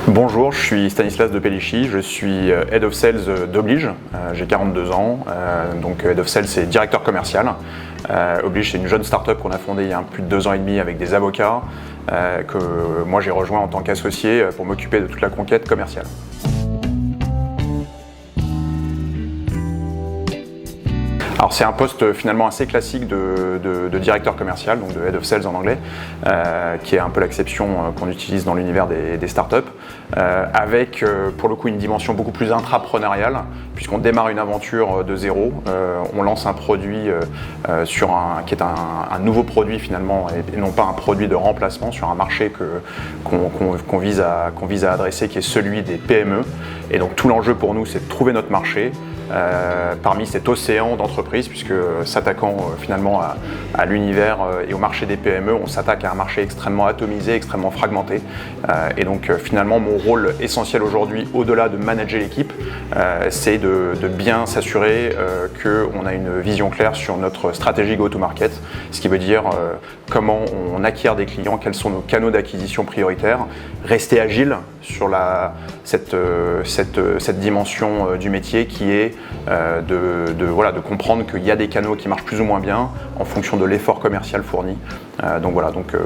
Bonjour, je suis Stanislas de Pellichy, je suis Head of Sales d'Oblige, j'ai 42 ans, donc Head of Sales c'est directeur commercial. Oblige c'est une jeune start-up qu'on a fondée il y a plus de 2 ans et demi avec des avocats, que moi j'ai rejoint en tant qu'associé pour m'occuper de toute la conquête commerciale. Alors c'est un poste finalement assez classique de directeur commercial, donc de Head of Sales en anglais, qui est un peu l'exception qu'on utilise dans l'univers des startups, avec pour le coup une dimension beaucoup plus intrapreneuriale, puisqu'on démarre une aventure de zéro, on lance un produit qui est un nouveau produit finalement, et non pas un produit de remplacement sur un marché qu'on vise à adresser, qui est celui des PME. Et donc tout l'enjeu pour nous c'est de trouver notre marché, parmi cet océan d'entreprises, puisque s'attaquant finalement à l'univers et au marché des PME, on s'attaque à un marché extrêmement atomisé, extrêmement fragmenté. Et donc finalement mon rôle essentiel aujourd'hui, au-delà de manager l'équipe, c'est de bien s'assurer qu'on a une vision claire sur notre stratégie go-to-market, ce qui veut dire comment on acquiert des clients, quels sont nos canaux d'acquisition prioritaires, rester agile sur cette dimension du métier qui est de comprendre qu'il y a des canaux qui marchent plus ou moins bien en fonction de l'effort commercial fourni. Donc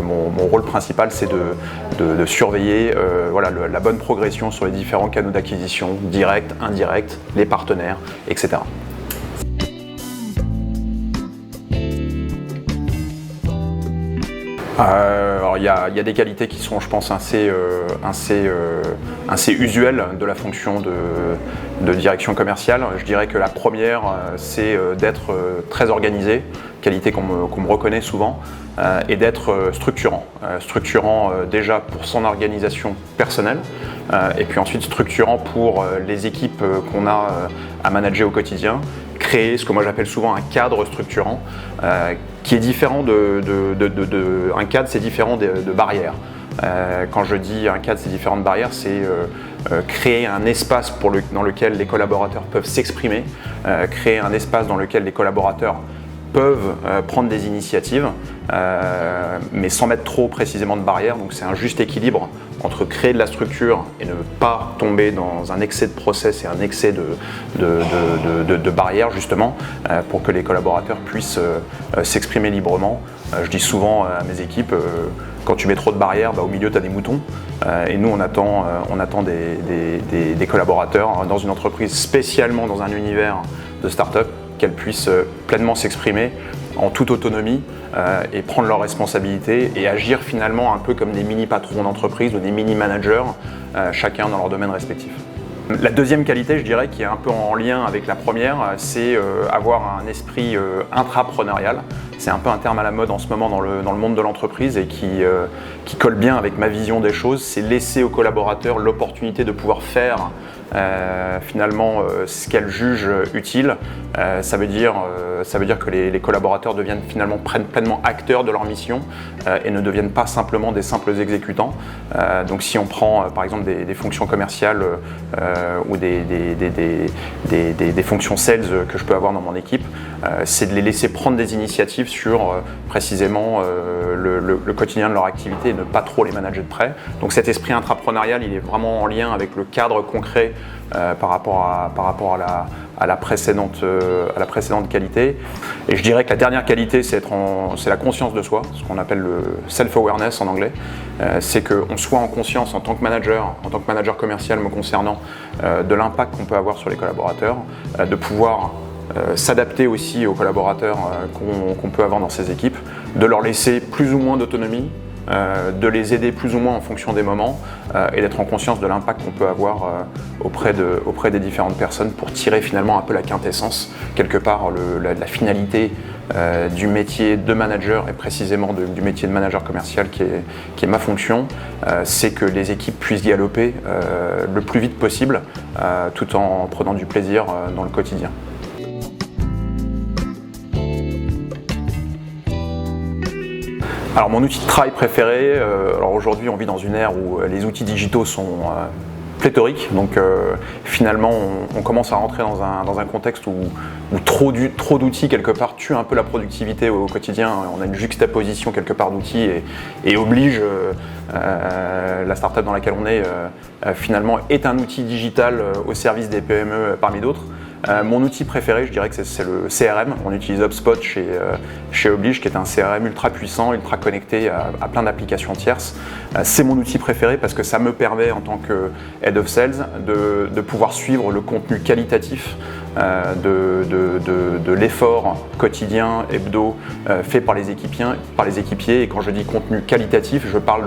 mon rôle principal c'est de surveiller la bonne progression sur les différents canaux d'acquisition, direct, indirect, les partenaires, etc. Alors il y a des qualités qui sont, je pense, assez usuelles de la fonction de direction commerciale. Je dirais que la première, c'est d'être très organisé, qualité qu'on me reconnaît souvent, et d'être structurant. Structurant déjà pour son organisation personnelle, et puis ensuite structurant pour les équipes qu'on a à manager au quotidien. Créer ce que moi j'appelle souvent un cadre structurant, qui est différent un cadre, c'est différent de barrières. Quand je dis un cadre, c'est différent de barrières, c'est créer un espace dans lequel les collaborateurs peuvent s'exprimer, créer un espace dans lequel les collaborateurs peuvent prendre des initiatives, mais sans mettre trop précisément de barrières. Donc c'est un juste équilibre entre créer de la structure et ne pas tomber dans un excès de process et un excès de barrières, justement, pour que les collaborateurs puissent s'exprimer librement. Je dis souvent à mes équipes, quand tu mets trop de barrières, au milieu tu as des moutons, et nous on attend des collaborateurs dans une entreprise, spécialement dans un univers de start-up, qu'elles puissent pleinement s'exprimer en toute autonomie et prendre leurs responsabilités et agir finalement un peu comme des mini-patrons d'entreprise ou des mini-managers, chacun dans leur domaine respectif. La deuxième qualité, je dirais, qui est un peu en lien avec la première, c'est avoir un esprit intrapreneurial. C'est un peu un terme à la mode en ce moment dans le monde de l'entreprise et qui colle bien avec ma vision des choses. C'est laisser aux collaborateurs l'opportunité de pouvoir faire finalement ce qu'elles jugent utile. Ça veut dire que les collaborateurs prennent pleinement acteurs de leur mission et ne deviennent pas simplement des simples exécutants. Donc si on prend par exemple des fonctions commerciales ou des fonctions sales que je peux avoir dans mon équipe, c'est de les laisser prendre des initiatives sur précisément le quotidien de leur activité et ne pas trop les manager de près. Donc cet esprit intrapreneurial, il est vraiment en lien avec le cadre concret par rapport à la précédente qualité. Et je dirais que la dernière qualité, c'est la conscience de soi, ce qu'on appelle le self-awareness en anglais. C'est qu'on soit en conscience en tant que manager commercial me concernant, de l'impact qu'on peut avoir sur les collaborateurs, de pouvoir s'adapter aussi aux collaborateurs qu'on peut avoir dans ces équipes, de leur laisser plus ou moins d'autonomie, de les aider plus ou moins en fonction des moments, et d'être en conscience de l'impact qu'on peut avoir auprès des différentes personnes pour tirer finalement un peu la quintessence, quelque part la finalité du métier de manager et précisément du métier de manager commercial qui est ma fonction, c'est que les équipes puissent dialoper le plus vite possible tout en prenant du plaisir dans le quotidien. Alors mon outil de travail préféré, alors aujourd'hui on vit dans une ère où les outils digitaux sont pléthorique. Donc finalement, on commence à rentrer dans un contexte où trop d'outils quelque part tuent un peu la productivité au quotidien. On a une juxtaposition quelque part d'outils et oblige la startup dans laquelle on est finalement est un outil digital au service des PME parmi d'autres. Mon outil préféré, je dirais que c'est le CRM. On utilise HubSpot chez Oblige, qui est un CRM ultra puissant, ultra connecté à plein d'applications tierces. C'est mon outil préféré parce que ça me permet, en tant que Head of Sales, de pouvoir suivre le contenu qualitatif de l'effort quotidien, hebdo, fait par les équipiers. Et quand je dis contenu qualitatif, je parle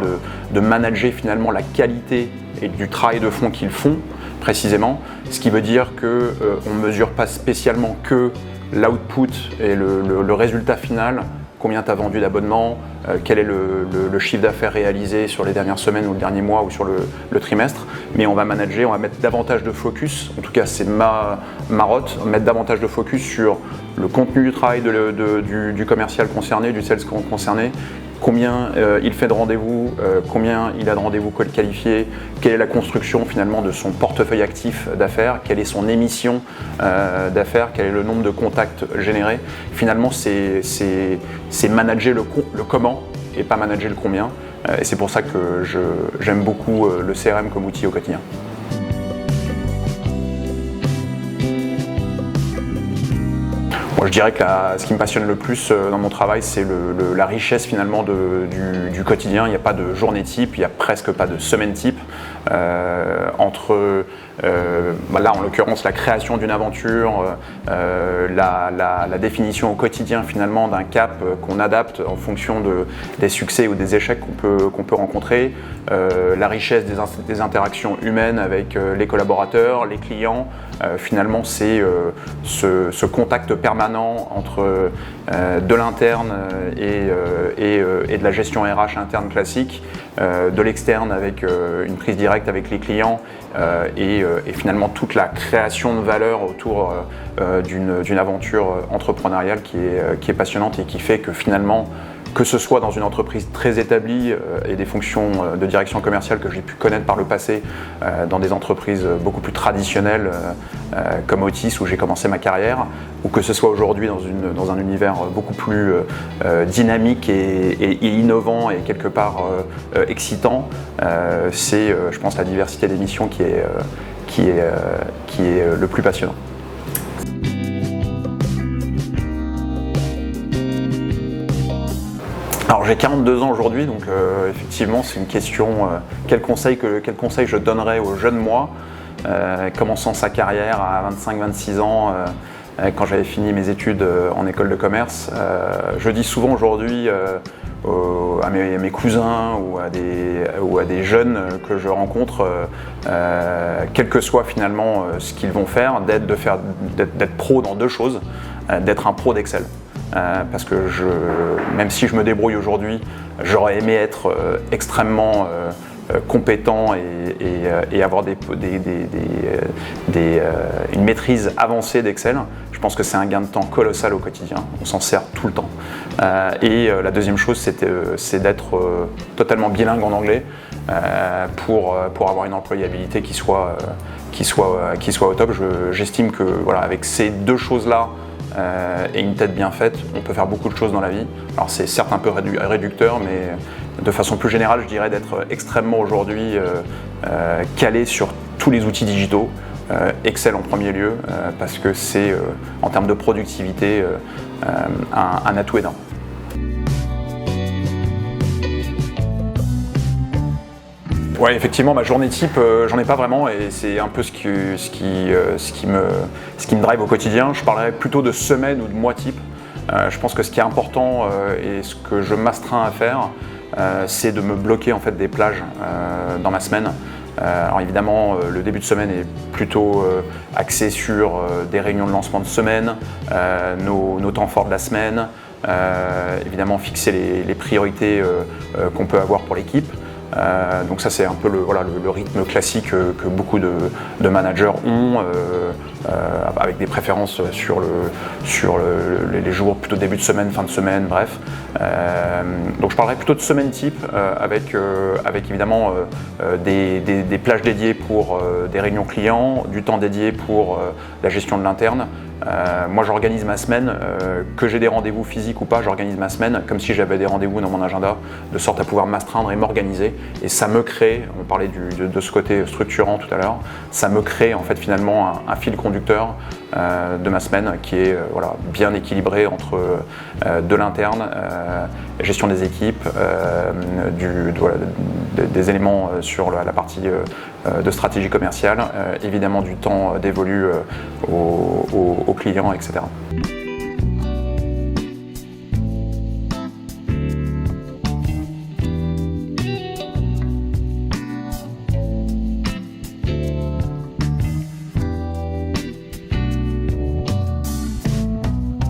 de manager finalement la qualité et du travail de fond qu'ils font, précisément, ce qui veut dire qu'on ne mesure pas spécialement que l'output et le résultat final, combien tu as vendu d'abonnements, quel est le chiffre d'affaires réalisé sur les dernières semaines ou le dernier mois ou sur le trimestre, mais on va manager, on va mettre davantage de focus, en tout cas c'est ma marotte, mettre davantage de focus sur le contenu du travail du commercial concerné, du sales concerné, combien il fait de rendez-vous, combien il a de rendez-vous qualifiés, quelle est la construction finalement de son portefeuille actif d'affaires, quelle est son émission d'affaires, quel est le nombre de contacts générés. Finalement, c'est manager le comment et pas manager le combien. Et c'est pour ça que j'aime beaucoup le CRM comme outil au quotidien. Moi, je dirais que ce qui me passionne le plus dans mon travail, c'est la richesse finalement du quotidien. Il n'y a pas de journée type, il n'y a presque pas de semaine type. Là, en l'occurrence, la création d'une aventure, la définition au quotidien finalement d'un cap qu'on adapte en fonction des succès ou des échecs qu'on peut rencontrer, la richesse des interactions humaines avec les collaborateurs, les clients. Finalement, c'est ce contact permanent entre de l'interne et de la gestion RH interne classique, de l'externe avec une prise directe avec les clients et finalement toute la création de valeur autour d'une aventure entrepreneuriale qui est passionnante et qui fait que finalement, que ce soit dans une entreprise très établie et des fonctions de direction commerciale que j'ai pu connaître par le passé, dans des entreprises beaucoup plus traditionnelles comme Otis où j'ai commencé ma carrière, ou que ce soit aujourd'hui dans un univers beaucoup plus dynamique et innovant et quelque part excitant, c'est je pense la diversité des missions qui est le plus passionnant. Alors j'ai 42 ans aujourd'hui, donc effectivement c'est une question, quel conseil je donnerais aux jeunes moi, commençant sa carrière à 25-26 ans, quand j'avais fini mes études en école de commerce. Je dis souvent aujourd'hui à mes cousins ou à des jeunes que je rencontre, quel que soit finalement ce qu'ils vont faire, d'être pro dans deux choses, d'être un pro d'Excel. Parce que même si je me débrouille aujourd'hui, j'aurais aimé être extrêmement compétent et avoir une maîtrise avancée d'Excel. Je pense que c'est un gain de temps colossal au quotidien, on s'en sert tout le temps. Et la deuxième chose, c'est d'être totalement bilingue en anglais pour avoir une employabilité qui soit au top. J'estime que voilà, avec ces deux choses-là, et une tête bien faite, on peut faire beaucoup de choses dans la vie. Alors c'est certes un peu réducteur, mais de façon plus générale, je dirais d'être extrêmement aujourd'hui calé sur tous les outils digitaux, Excel en premier lieu, parce que c'est en termes de productivité un atout énorme. Ouais, effectivement, ma journée type, j'en ai pas vraiment et c'est un peu ce qui me drive au quotidien. Je parlerais plutôt de semaine ou de mois type. Je pense que ce qui est important et ce que je m'astreins à faire, c'est de me bloquer en fait des plages dans ma semaine. Alors évidemment, le début de semaine est plutôt axé sur des réunions de lancement de semaine, nos temps forts de la semaine, évidemment fixer les priorités qu'on peut avoir pour l'équipe. Donc ça c'est un peu le rythme classique que beaucoup de managers ont, avec des préférences sur les jours plutôt début de semaine, fin de semaine, bref. Donc je parlerai plutôt de semaine type avec évidemment des plages dédiées pour des réunions clients, du temps dédié pour la gestion de l'interne. Moi j'organise ma semaine, que j'ai des rendez-vous physiques ou pas, j'organise ma semaine comme si j'avais des rendez-vous dans mon agenda, de sorte à pouvoir m'astreindre et m'organiser. Et ça me crée, on parlait de ce côté structurant tout à l'heure, ça me crée en fait finalement un fil conducteur de ma semaine qui est bien équilibré entre de l'interne, gestion des équipes, des éléments sur la partie de stratégie commerciale, évidemment du temps dévolu aux clients, etc.